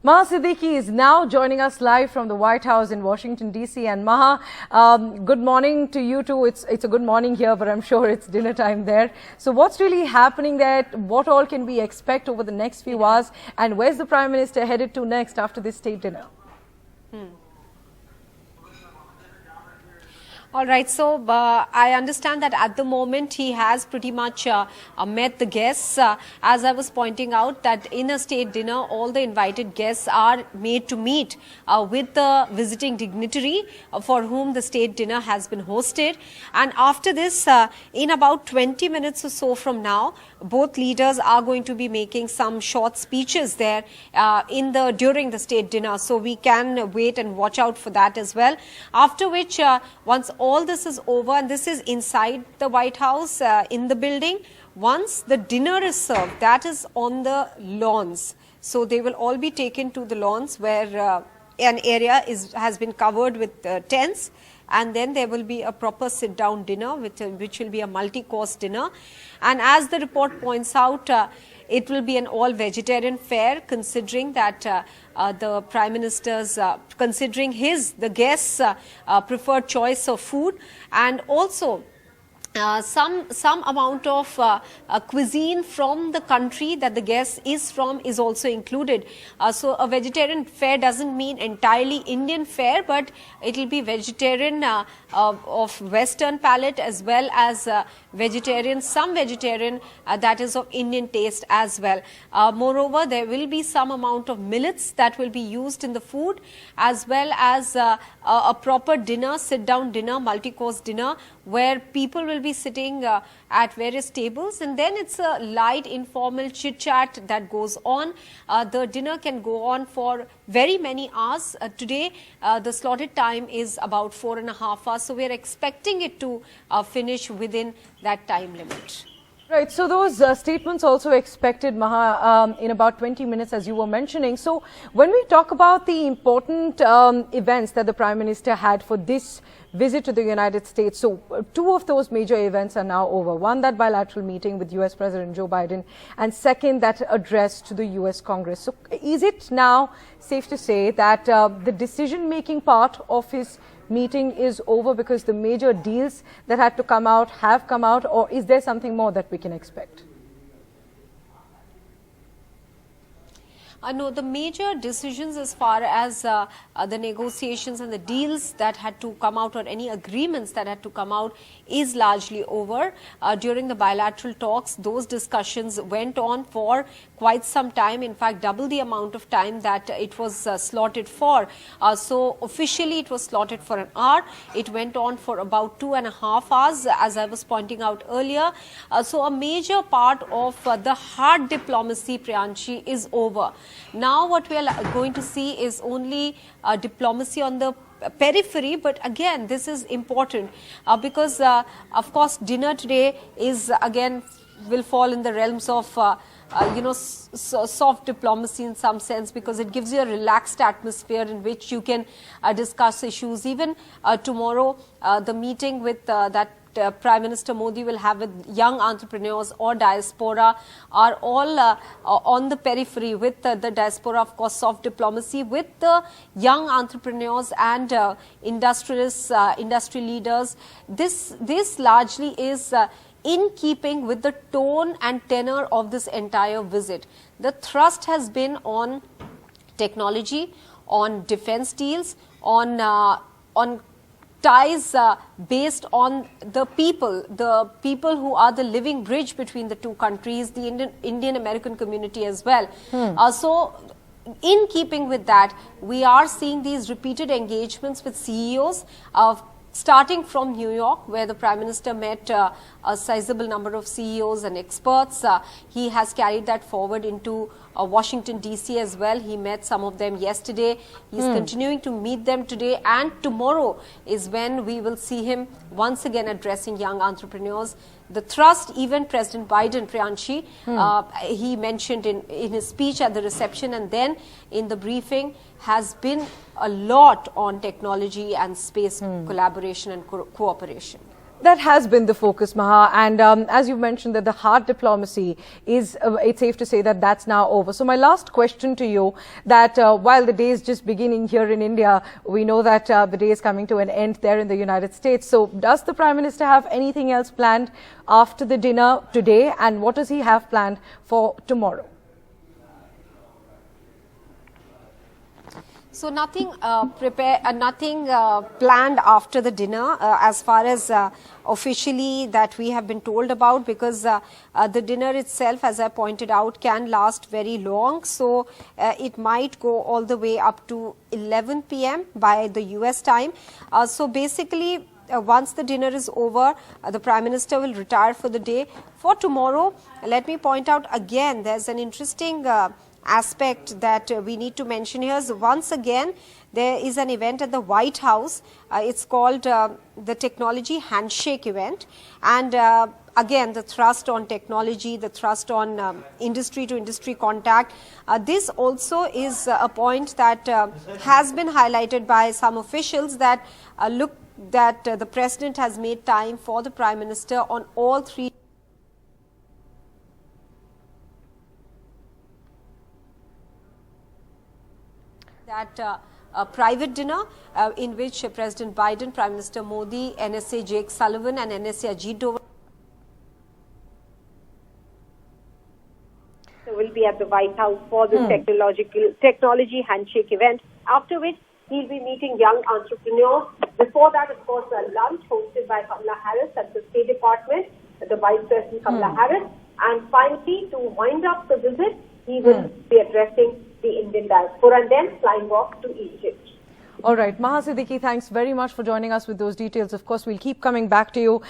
Maha Siddiqui is now joining us live from the White House in Washington, D.C. And Maha, good morning to you too. It's a good morning here, but I'm sure it's dinner time there. So what's really happening there? What all can we expect over the next few hours? And where's the Prime Minister headed to next after this state dinner? All right, so I understand that at the moment he has pretty much met the guests. As I was pointing out, that in a state dinner, all the invited guests are made to meet with the visiting dignitary for whom the state dinner has been hosted. And after this, in about 20 minutes or so from now, both leaders are going to be making some short speeches there during the state dinner. So we can wait and watch out for that as well. After which, once all this is over, and this is inside the White House in the building, once the dinner is served, that is on the lawns. So they will all be taken to the lawns where an area has been covered with tents. And then there will be a proper sit-down dinner, which will be a multi-course dinner. And as the report points out, it will be an all-vegetarian fare, considering that the Prime Minister's, considering the guests' preferred choice of food, and also some amount of cuisine from the country that the guest is from is also included. So a vegetarian fare doesn't mean entirely Indian fare, but it will be vegetarian of Western palate, as well as some vegetarian that is of Indian taste as well. Moreover, there will be some amount of millets that will be used in the food, as well as a proper dinner, sit-down dinner, multi-course dinner, where people will be sitting at various tables, and then it's a light informal chit-chat that goes on. The dinner can go on for very many hours. Today, the slotted time is about 4.5 hours, so we are expecting it to finish within that time limit. Right, so those statements also expected, Maha, in about 20 minutes, as you were mentioning. So when we talk about the important events that the Prime Minister had for this visit to the United States, so two of those major events are now over. One, that bilateral meeting with US President Joe Biden, and second, that address to the US Congress. So is it now safe to say that the decision-making part of his meeting is over because the major deals that had to come out have come out, or is there something more that we can expect? No, the major decisions as far as the negotiations and the deals that had to come out, or any agreements that had to come out, is largely over. During the bilateral talks, those discussions went on for quite some time, in fact double the amount of time that it was slotted for. So officially it was slotted for an hour. It went on for about 2.5 hours, as I was pointing out earlier. So a major part of the hard diplomacy, Priyanshi, is over. Now what we are going to see is only diplomacy on the periphery, but again this is important because of course dinner today is again will fall in the realms of soft diplomacy in some sense, because it gives you a relaxed atmosphere in which you can discuss issues. Even tomorrow, the meeting with that Prime Minister Modi will have with young entrepreneurs or diaspora are all on the periphery. With the diaspora, of course, soft diplomacy. With the young entrepreneurs and industrialists, industry leaders, this largely is in keeping with the tone and tenor of this entire visit. The thrust has been on technology, on defense deals, on ties based on the people who are the living bridge between the two countries, the Indian-American community as well. So in keeping with that, we are seeing these repeated engagements with CEOs starting from New York, where the Prime Minister met a sizable number of CEOs and experts. He has carried that forward into Washington, D.C. as well. He met some of them yesterday. He's continuing to meet them today, and tomorrow is when we will see him once again addressing young entrepreneurs. The thrust, even President Biden, Priyanshi, he mentioned in his speech at the reception and then in the briefing, has been a lot on technology and space collaboration and cooperation. That has been the focus, Maha, and as you mentioned that the hard diplomacy is, it's safe to say that that's now over. So my last question to you, that while the day is just beginning here in India, we know that the day is coming to an end there in the United States. So does the Prime Minister have anything else planned after the dinner today, and what does he have planned for tomorrow? So nothing planned after the dinner as far as officially that we have been told about, because the dinner itself, as I pointed out, can last very long. So it might go all the way up to 11 p.m. by the US time. So basically, once the dinner is over, the Prime Minister will retire for the day. For tomorrow, let me point out again, there's an interesting aspect that we need to mention here. So once again, there is an event at the White House. It's called the Technology Handshake event. And again, the thrust on technology, the thrust on industry to industry contact. This also is a point that has been highlighted by some officials, that look, that the President has made time for the Prime Minister on all three. That a private dinner in which President Biden, Prime Minister Modi, NSA Jake Sullivan and NSA Ajit Doval will be at the White House for this technology handshake event, after which he'll be meeting young entrepreneurs. Before that, of course, a lunch hosted by Kamala Harris at the State Department, the Vice President Kamala Harris. And finally, to wind up the visit, he will be addressing the Indian diaspora and then flying off to Egypt. All right, Maha Siddiqui, thanks very much for joining us with those details. Of course, we'll keep coming back to you.